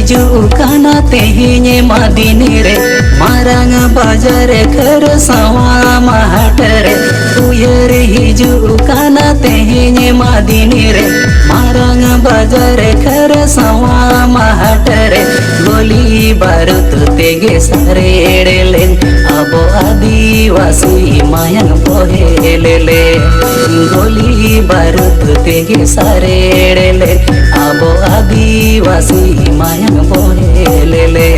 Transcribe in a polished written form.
हिजुकाना तेहिने मादिनी रे मारंग बाजार घर सवा महट रे उयर हिजुकाना तेहिने मादिनी रे मारंग बाजार घर सवा महट रे गोली बारूद तेगे सारेड़ेले अबो आदिवासी मायंग पोहेलेले गोली बारूद तेगे सारेड़ेले अबो आदिवासी मायंग पोहेलेले।